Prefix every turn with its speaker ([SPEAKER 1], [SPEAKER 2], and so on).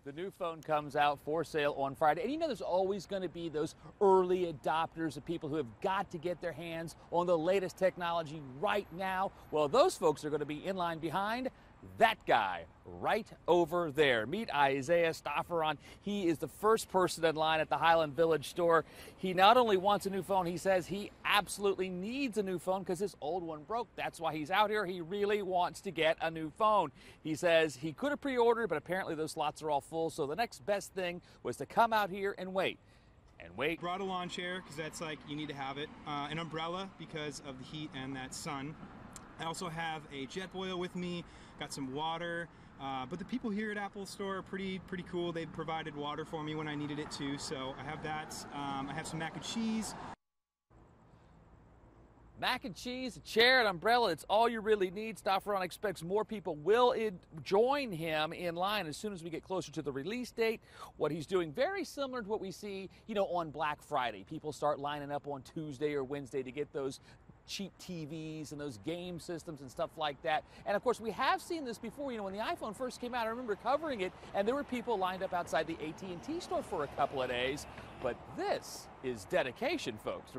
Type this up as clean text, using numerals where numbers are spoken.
[SPEAKER 1] The new phone comes out for sale on Friday. And you know there's always going to be those early adopters of people who have got to get their hands on the latest technology right now. Well, those folks are going to be in line behind that guy right over there. Meet Isaiah Stofferahn. He is the first person in line at the Highland Village store. He not only wants a new phone, he says he absolutely needs a new phone because his old one broke. That's why he's out here. He really wants to get a new phone. He says he could have pre-ordered, but apparently those slots are all full. So the next best thing was to come out here and wait.
[SPEAKER 2] Brought a lawn chair because that's like you need to have it. An umbrella because of the heat and that sun. I also have a jet boil with me, got some water, but the people here at Apple Store are pretty cool. They provided water for me when I needed it too, so I have that. I have some mac and cheese.
[SPEAKER 1] Mac and cheese, a chair, an umbrella, it's all you really need. Stofferahn expects more people will join him in line as soon as we get closer to the release date. What he's doing, very similar to what we see, on Black Friday. People start lining up on Tuesday or Wednesday to get those cheap TVs and those game systems and stuff like that. And of course, we have seen this before. When the iPhone first came out, I remember covering it, and there were people lined up outside the AT&T store for a couple of days. But this is dedication, folks.